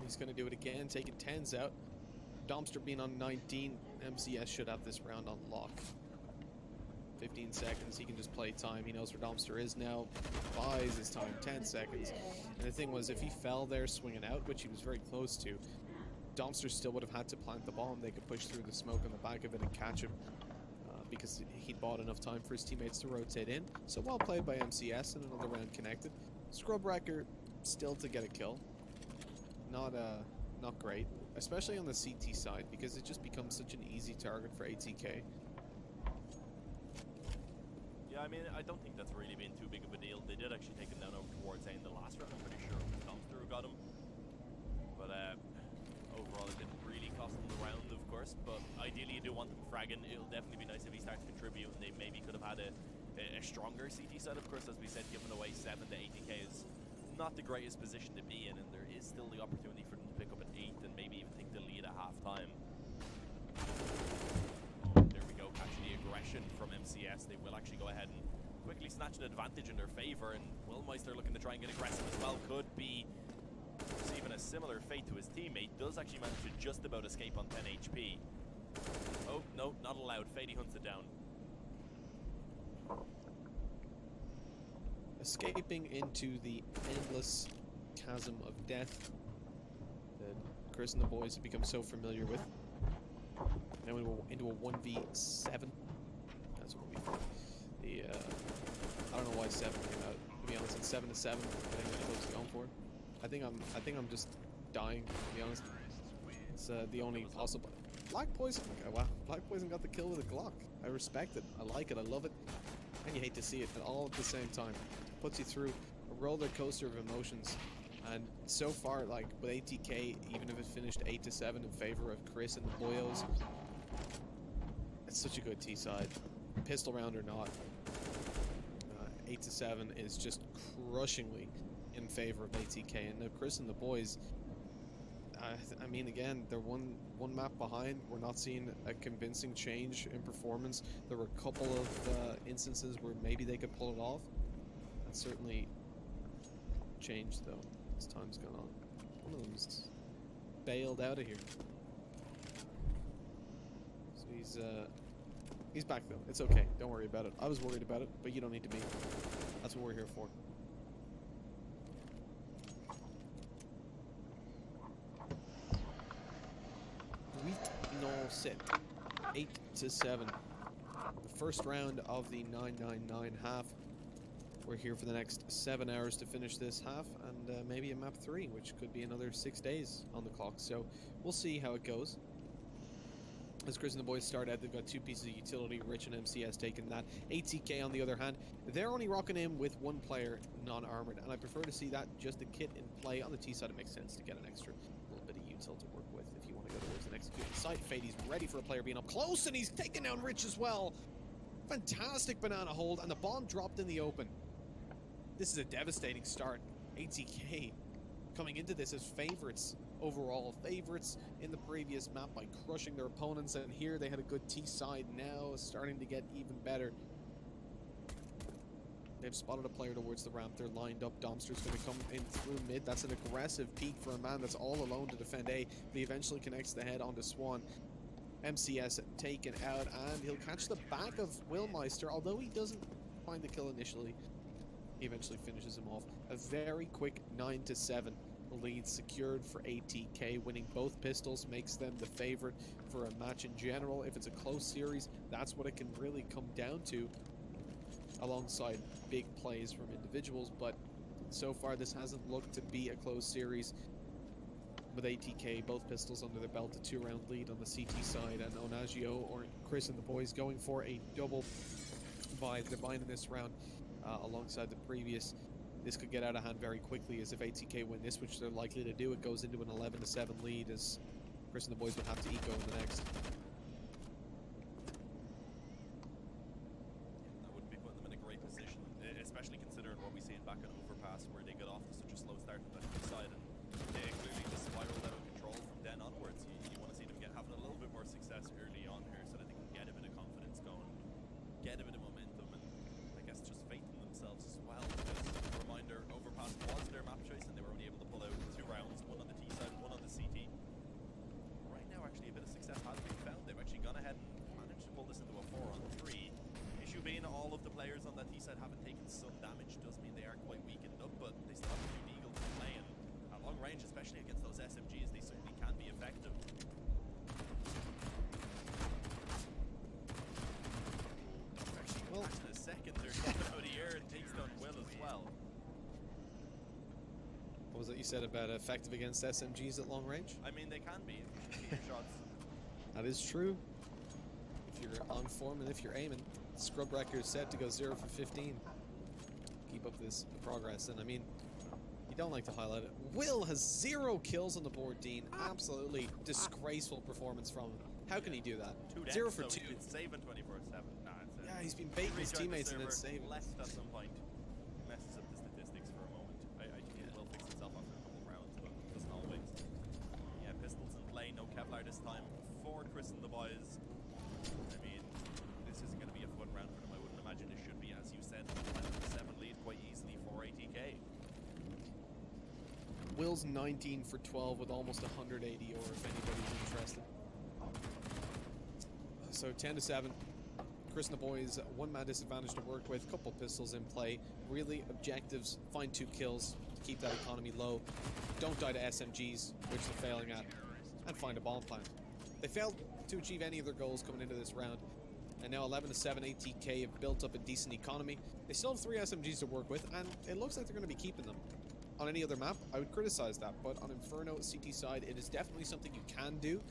He's going to do it again, taking 10s out. Domster being on 19, MCS should have this round on lock. 15 seconds, he can just play time. He knows where Domster is now. Buys his time, 10 seconds. And the thing was, if he fell there swinging out, which he was very close to, Domster still would have had to plant the bomb. They could push through the smoke on the back of it and catch him because he'd bought enough time for his teammates to rotate in. So well played by MCS and another round connected. Scrubwrecker still to get a kill. Not great, especially on the CT side because it just becomes such an easy target for ATK. Yeah, I mean, I don't think that's really been too big of a deal. They did actually take him down over towards A in the last round. I'm pretty sure it was Domster who got him. But overall, it didn't really cost them the round, of course. But ideally, you do want them fragging. It'll definitely be nice if he starts to contribute, and they maybe could have had a stronger CT side. Of course, as we said, giving away 7 to ATK is not the greatest position to be in, and there is still the opportunity for them to pick up an 8th and maybe even take the lead at halftime. There we go, catching the aggression from MCS. They will actually go ahead and quickly snatch an advantage in their favor, and Willmeister looking to try and get aggressive as well. Could be receiving a similar fate to his teammate. Does actually manage to just about escape on 10 HP. Oh, no, not allowed. Fady hunts it down. Escaping into the endless chasm of death that Chris and the boys have become so familiar with. Now into a 1v7. That's what we thought. I don't know why 7 came out. To be honest, it's 7 to 7. I think that's what it's going for. I think I'm just dying. To be honest, it's the only possible. Black Poison. Wow, Black Poison got the kill with a Glock. I respect it. I like it. I love it. And you hate to see it, but all at the same time. Puts you through a roller coaster of emotions. And so far, like with ATK, even if it finished 8 to 7 in favor of Chris and the Boyos, it's such a good T side. Pistol round or not, 8 to 7 is just crushingly in favor of ATK. And now Chris and the boys, I mean, again, they're one map behind. We're not seeing a convincing change in performance. There were a couple of instances where maybe they could pull it off. That's certainly changed though as time's gone on. One of them's bailed out of here. So he's back though. It's okay. Don't worry about it. I was worried about it, but you don't need to be. That's what we're here for. Week no set. 8 to 7. The first round of the 999 half. We're here for the next 7 hours to finish this half, and maybe a map 3, which could be another 6 days on the clock. So we'll see how it goes. As Chris and the boys start out, they've got 2 pieces of utility, Rich and MCS taking that. ATK, on the other hand, they're only rocking in with 1 player non-armored, and I prefer to see that just a kit in play. On the T side, it makes sense to get an extra little bit of util to work with if you want to go towards an execution site. Fady's ready for a player being up close, and he's taking down Rich as well. Fantastic banana hold, and the bomb dropped in the open. This is a devastating start. ATK coming into this as favorites, overall favorites in the previous map by crushing their opponents, and here they had a good T side, now starting to get even better. They've spotted a player towards the ramp. They're lined up. Domster's going to come in through mid. That's an aggressive peek for a man that's all alone to defend A, but he eventually connects the head onto Swan. MCS taken out, and he'll catch the back of Willmeister, although he doesn't find the kill initially. He eventually finishes him off. A very quick 9 to 7 lead secured for ATK. Winning both pistols makes them the favorite for a match in general. If it's a close series, that's what it can really come down to, alongside big plays from individuals. But so far, this hasn't looked to be a close series. With ATK, both pistols under their belt, a 2-round lead on the CT side, and Onagio or Chris and the boys going for a double by the Divine in this round. Alongside the previous, this could get out of hand very quickly, as if ATK win this, which they're likely to do, it goes into an 11 to 7 lead, as Chris and the boys would have to eco in the next. That wouldn't be putting them in a great position, especially considering what we see in back on Overpass, where they got off to such a slow start on that side, and they clearly just spiraled out of control from then onwards. You want to see them having a little bit more success early on here, so that they can get a bit of confidence going, get a bit of momentum, and I guess just faith in themselves as well. Because, a reminder, Overpass was their map choice, and they were only able to pull out 2 rounds, one on the T side, one on the players on that T side haven't taken some damage does mean they are quite weakened up, but they still have a few Deagles to play, and at long range, especially against those SMGs, they certainly can be effective. Actually, Well, in a second, they're coming out of the air and takes down Will as well. what was it you said about effective against SMGs at long range? I mean, they can be. If you see your shots. That is true. If you're on form and if you're aiming, Scrubwrecker is set to go 0 for 15. Keep up this progress, and I mean, you don't like to highlight it. Will has 0 kills on the board, Dean. Absolutely disgraceful performance from him. How can he do that? 0 for 2. It's saving 24/7. Nah, it's Yeah, he's been baiting his rejoined the teammates and then server, saving. left at some point. Messes up the statistics for a moment. I think it will fix itself after a couple of rounds, but it doesn't always. Yeah, pistols in play, no Kevlar this time for Chris and the boys. I mean, this isn't going to be a fun round for them. I wouldn't imagine it should be, as you said, 11-7 lead quite easily for ATK. Will's 19 for 12 with almost 180, or if anybody's interested. So 10-7. Chris and the boys, one-man disadvantage to work with, couple pistols in play. Really objectives, find 2 kills to keep that economy low. Don't die to SMGs, which they're failing at, and find a bomb plant. They failed to achieve any of their goals coming into this round, and now 11-7, ATK have built up a decent economy. They still have 3 SMGs to work with, and it looks like they're going to be keeping them. On any other map, I would criticize that, but on Inferno CT side, it is definitely something you can do.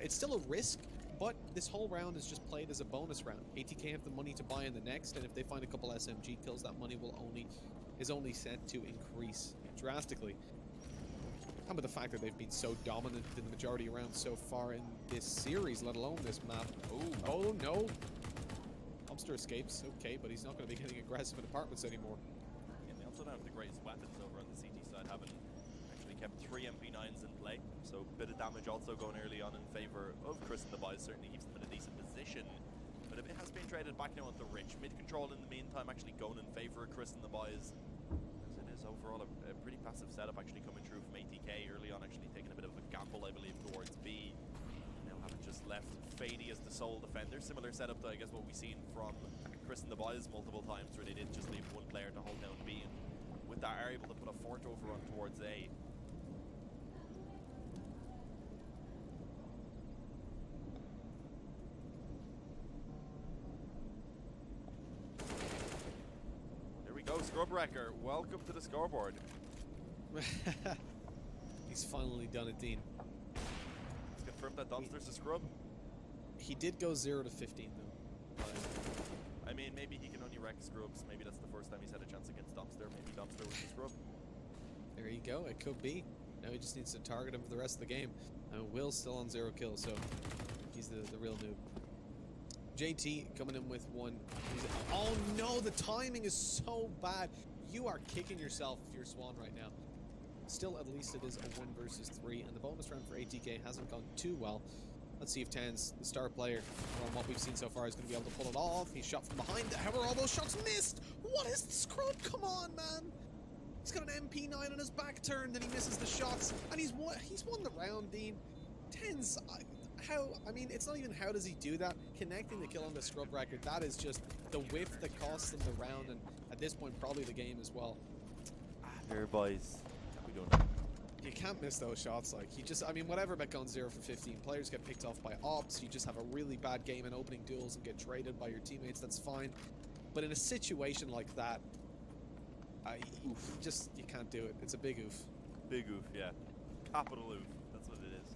It's still a risk, but this whole round is just played as a bonus round. ATK have the money to buy in the next, and if they find a couple SMG kills, that money is only set to increase drastically. And with the fact that they've been so dominant in the majority of rounds so far in this series, let alone this map. Oh no! Dumpster escapes, okay, but he's not going to be getting aggressive in apartments anymore. And they also don't have the greatest weapons over on the CT side, having actually kept 3 MP9s in play. So a bit of damage also going early on in favour of Chris and the boys, certainly keeps them in a decent position. But a bit has been traded back now onto Rich. Mid control in the meantime actually going in favour of Chris and the boys. As it is overall a pretty passive setup actually coming through from ATK early on, actually taking a bit of a gamble, I believe, towards B. Now having just left Fady as the sole defender. Similar setup to, I guess, what we've seen from Chris and the boys multiple times, where they did just leave one player to hold down B, and with that are able to put a fort overrun towards A. There we go, Scrubwrecker. Welcome to the scoreboard. He's finally done it, Dean. Let's confirm that Dumpster's a scrub. He did go 0 to 15 though. I mean, maybe he can only wreck scrubs. Maybe that's the first time he's had a chance against Dumpster. Maybe Dumpster was a scrub. There you go. It could be. Now he just needs to target him for the rest of the game. And Will's still on 0 kills, so he's the real noob. JT coming in with 1. Oh no, the timing is so bad. You are kicking yourself if you're Swan right now. Still, at least it is a 1 versus 3, and the bonus round for ATK hasn't gone too well. Let's see if Tans, the star player, from what we've seen so far, is going to be able to pull it off. He's shot from behind. However, all those shots missed. What is the scrub? Come on, man. He's got an MP9 on his back turned, and he misses the shots, and he's won the round, Dean. Tens, I mean, it's not even how does he do that. Connecting the kill on the scrub record, that is just the whiff that costs him the round, and at this point, probably the game as well. Here, boys. How we doing? You can't miss those shots. Like, I mean, whatever about going 0 for 15, players get picked off by ops, you just have a really bad game in opening duels and get traded by your teammates, that's fine. But in a situation like that, you can't do it. It's a big oof. Big oof, yeah. Capital oof. That's what it is.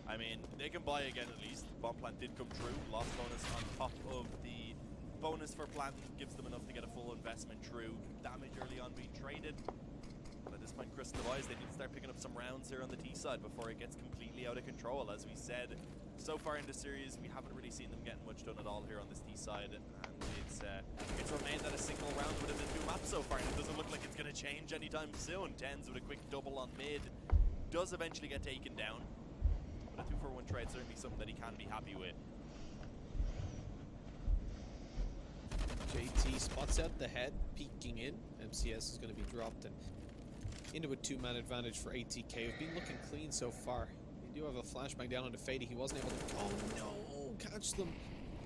I mean, they can buy again at least. Bomb plant did come true. Lost bonus on top of the bonus for planting gives them enough to get a full investment through. Damage early on being traded. But at this point, Chris and the boys, they need to start picking up some rounds here on the T side before it gets completely out of control. As we said, so far in the series, we haven't really seen them getting much done at all here on this T side, and it's remained at a single round within the 2 maps so far, and it doesn't look like it's going to change anytime soon. Tens with a quick double on mid does eventually get taken down, but a 2-for-1 trade certainly something that he can be happy with. JT spots out the head, peeking in. MCS is going to be dropped and into a 2-man advantage for ATK. We've been looking clean so far. They do have a flashbang down onto Fady. He wasn't able to. Oh no! Catch them.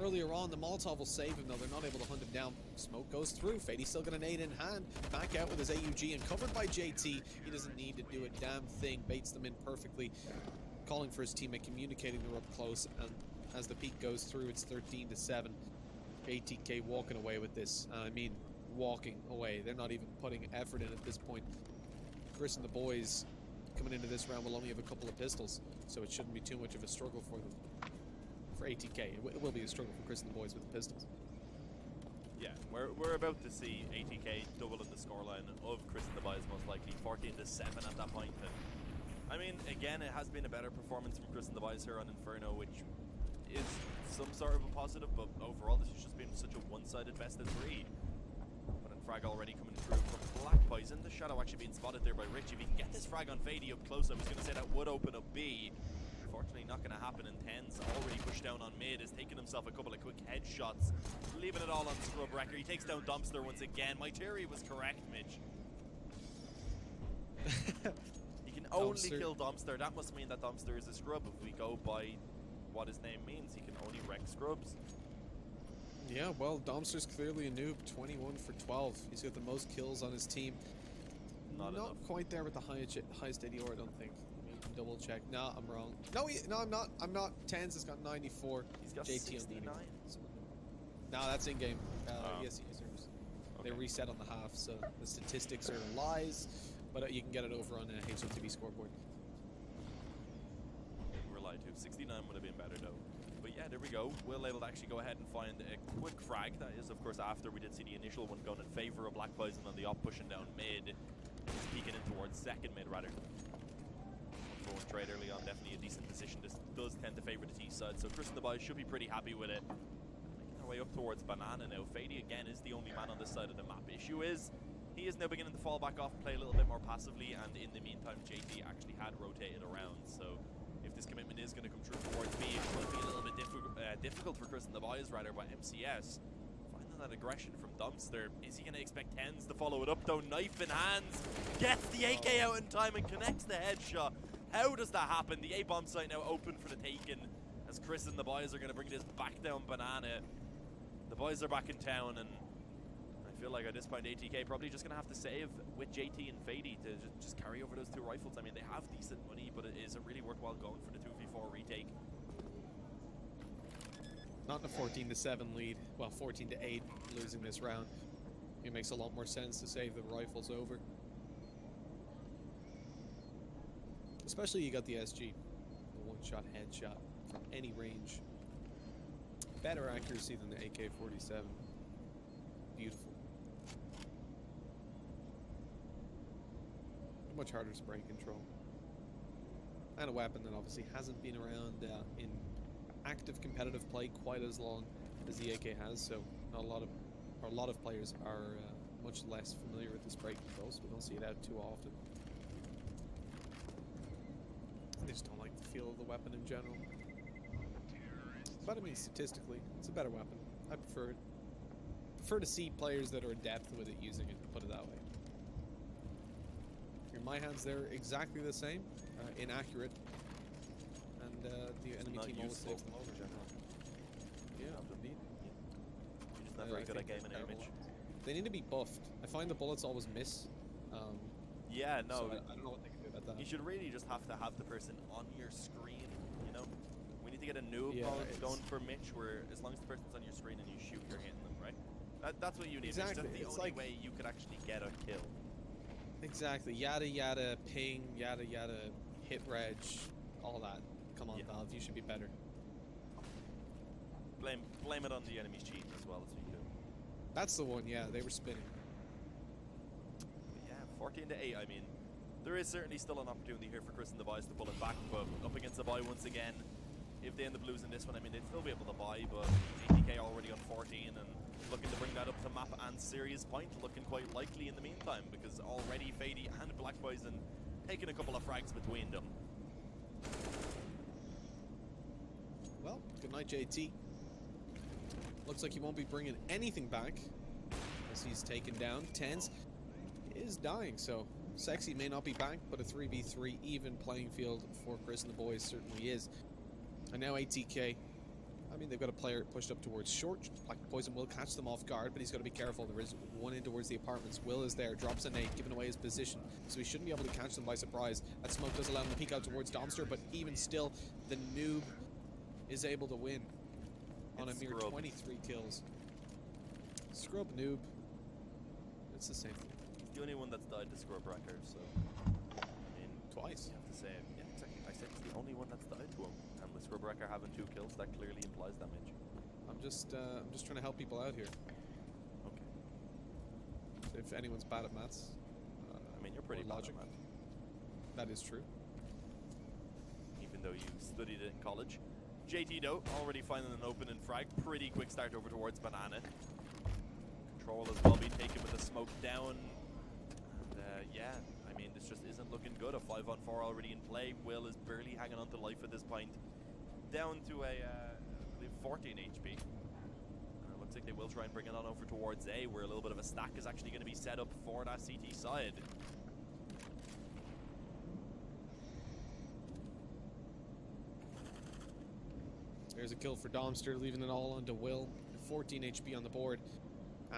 earlier on. The Molotov will save him, though. They're not able to hunt him down. Smoke goes through. Fady's still got an 8 in hand. Back out with his AUG and covered by JT. He doesn't need to do a damn thing. Baits them in perfectly. Calling for his teammate, communicating they're up close. And as the peak goes through, it's 13-7. ATK walking away with this. I mean, walking away. They're not even putting effort in at this point. Chris and the boys coming into this round will only have a couple of pistols, so it shouldn't be too much of a struggle for them. For ATK, it will be a struggle for Chris and the boys with the pistols. Yeah, we're about to see ATK double in the scoreline of Chris and the boys, most likely 14-7 at that point. And I mean, again, it has been a better performance from Chris and the boys here on Inferno, which is some sort of a positive, but overall this has just been such a one-sided best of 3. But in frag already coming through from Black Poison. The shadow actually being spotted there by Rich. If he can get this frag on Fady up close, I was going to say that would open up B. Unfortunately, not going to happen. And Tens already pushed down on mid, has taken himself a couple of quick headshots, leaving it all on Scrub Wrecker. He takes down Dumpster once again. My theory was correct, Mitch. He can only kill Dumpster. That must mean that Dumpster is a scrub. If we go by what his name means, he can only wreck scrubs. Yeah, well, Dumpster's clearly a noob. 21 for 12. He's got the most kills on his team. Not quite there with the highest ADR, I don't think. Let me double check. No, I'm wrong. No, I'm not. I'm not. Tens has got 94. He's got JT 69. No, that's in game. Yes, users. Okay. They reset on the half, so the statistics are lies, but you can get it over on a HLTV scoreboard. We're lied to. 69 would have been better though. But yeah, there we go. We're able to actually go ahead and find a quick frag. That is, of course, after we did see the initial one going in favor of Black Poison on the op, pushing down mid. He's peeking in towards second mid, rather. Throwing trade early on, definitely a decent position. This does tend to favor the T side, so Chris and the boys should be pretty happy with it. Making our way up towards Banana now. Fady, again, is the only man on this side of the map. Issue is, he is now beginning to fall back off and play a little bit more passively, and in the meantime, JT actually had rotated around, so if this commitment is going to come true towards B, it will be a little bit difficult for Chris and the boys, rather, but MCS finding that aggression from Dumpster. Is he going to expect Tens to follow it up, though? Knife in hands, gets the AK out in time and connects the headshot. How does that happen? The A-bomb site now open for the taking, as Chris and the boys are going to bring this back down Banana. The boys are back in town, and I feel like at this point ATK probably just going to have to save with JT and Fady to just carry over those 2 rifles. I mean, they have decent money, but is it really worthwhile going for the 2v4 retake? Not in a 14-7 lead. Well, 14-8 losing this round. It makes a lot more sense to save the rifles over. Especially you got the SG. The one-shot headshot from any range. Better accuracy than the AK-47. Beautiful. Much harder spray control. And a weapon that obviously hasn't been around in active competitive play quite as long as the AK has, so not a lot of players are much less familiar with the spray control, so we don't see it out too often. I just don't like the feel of the weapon in general. But I mean, statistically, it's a better weapon. I prefer it. Prefer to see players that are adept with it using it, put it that way. In my hands, they're exactly the same, inaccurate, and the enemy team always takes them over generally. Yeah, indeed. You're just not very good at gaming image. They need to be buffed. I find the bullets always miss. Yeah, no. So I don't know what they can do about that. You should really just have to have the person on your screen, you know? We need to get a noob mode going for Mitch, where as long as the person's on your screen and you shoot, you're hitting them, right? That's what you need. Exactly. That's the only way you could actually get a kill. Exactly. Yada yada, ping, yada yada, hit reg, all that. Come on, Valve, you should be better. Blame it on the enemy's cheating as well as you do. That's the one, yeah, they were spinning. But yeah, 14-8, I mean, there is certainly still an opportunity here for Chris and the boys to pull it back, but up against the buy once again, if they end up losing this one, I mean, they'd still be able to buy, but ATK already on 14 and looking to bring that up to map and series point, looking quite likely in the meantime, because already Fady and Black Poison taking a couple of frags between them. Well, good night, JT. Looks like he won't be bringing anything back as he's taken down. Tens is dying, so Sexy may not be back, but a 3v3 even playing field for Chris and the boys certainly is. And now ATK, I mean, they've got a player pushed up towards short. Black Poison will catch them off guard, but he's got to be careful. There is one in towards the apartments. Will is there, drops a nade, giving away his position, so he shouldn't be able to catch them by surprise. That smoke does allow him to peek out towards Domster, but even still, the noob is able to win on a mere Scrub. 23 kills. Scrub noob. It's the same thing. He's the only one that's died to Scrub Wrecker, so I mean, Twice. you have to say, yeah, exactly. I said he's the only one that's died to him, and with Scrub Wrecker having 2 kills, that clearly implies damage. I'm just trying to help people out here. Okay. If anyone's bad at maths, I mean, you're pretty or bad logic. at math, That is true. even though you studied it in college. JT though, already finding an open and frag. Pretty quick start over towards Banana. Control as well being taken with the smoke down. And yeah, I mean, this just isn't looking good. A 5-on-4 already in play. Will is barely hanging on to life at this point. Down to a, I believe 14 HP. Looks like they will try and bring it on over towards A, where a little bit of a stack is actually going to be set up for that CT side. There's a kill for Domster, leaving it all onto Will. 14 HP on the board.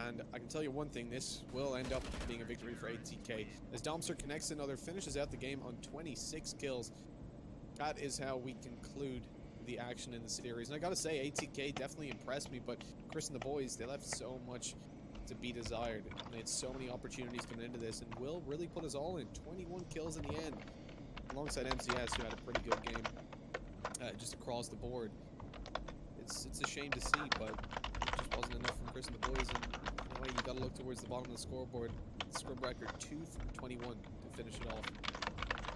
And I can tell you one thing, this will end up being a victory for ATK. As Domster connects another, finishes out the game on 26 kills. That is how we conclude the action in the series. And I gotta say, ATK definitely impressed me, but Chris and the boys, they left so much to be desired. And they had so many opportunities coming into this, and Will really put us all in. 21 kills in the end, alongside MCS, who had a pretty good game just across the board. It's a shame to see, but it just wasn't enough from Chris and the boys. And anyway, you gotta look towards the bottom of the scoreboard. Scrub record 2 from 21 to finish it off.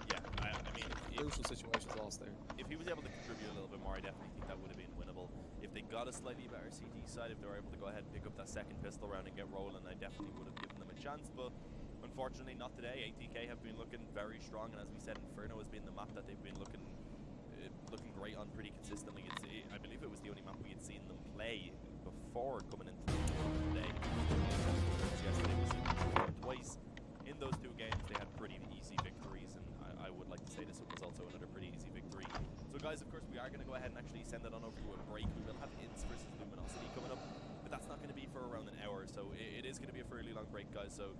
Yeah, I mean, Crucial situations lost there. if he was able to contribute a little bit more, I definitely think that would have been winnable. If they got a slightly better CT side, if they were able to go ahead and pick up that second pistol round and get rolling, I definitely would have given them a chance. But unfortunately, not today. ATK have been looking very strong, and as we said, Inferno has been the map that they've been looking great on pretty consistently. I believe it was the only map we had seen them play before coming into the game today. Yesterday we seen them perform twice. In those 2 games, they had pretty easy victories, and I would like to say this was also another pretty easy victory. So guys, of course, we are going to go ahead and actually send it on over to a break. We will have Ints versus Luminosity coming up, but that's not going to be for around an hour, so it is going to be a fairly long break, guys. So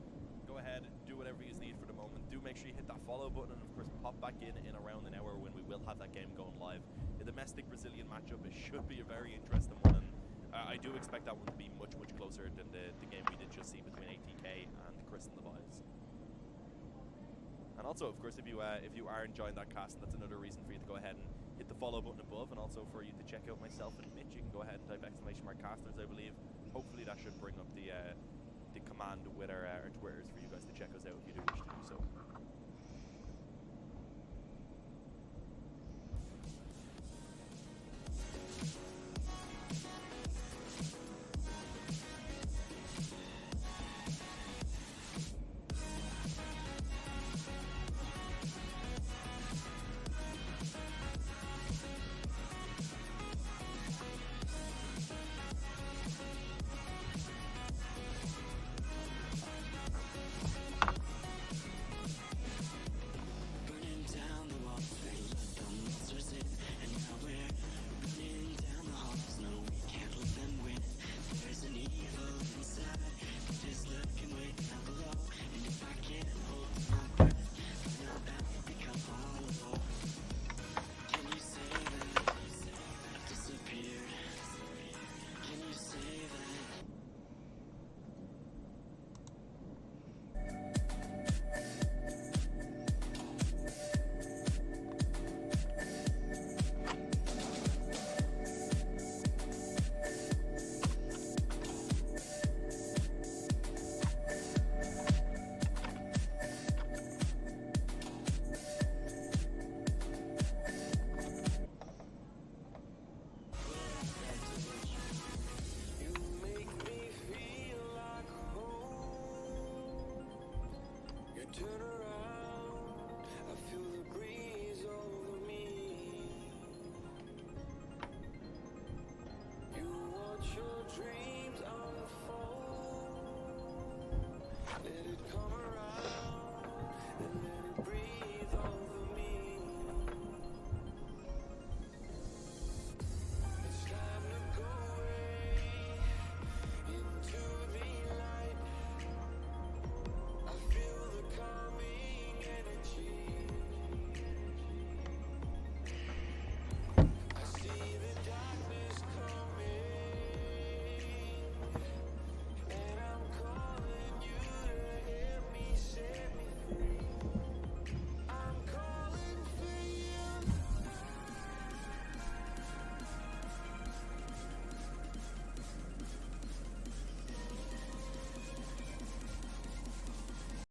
go ahead, do whatever you need for the moment. Do make sure you hit that follow button, and of course pop back in around an hour when we will have that game going live. The domestic Brazilian matchup, it should be a very interesting one, and I do expect that one to be much closer than the game we did just see between ATK and Chris and the boys. And also, of course, if you are enjoying that cast, that's another reason for you to go ahead and hit the follow button above, and also for you to check out myself and Mitch. You can go ahead and type !casters, I believe. Hopefully that should bring up the command with our Twitters for you guys to check us out if you do wish to do so.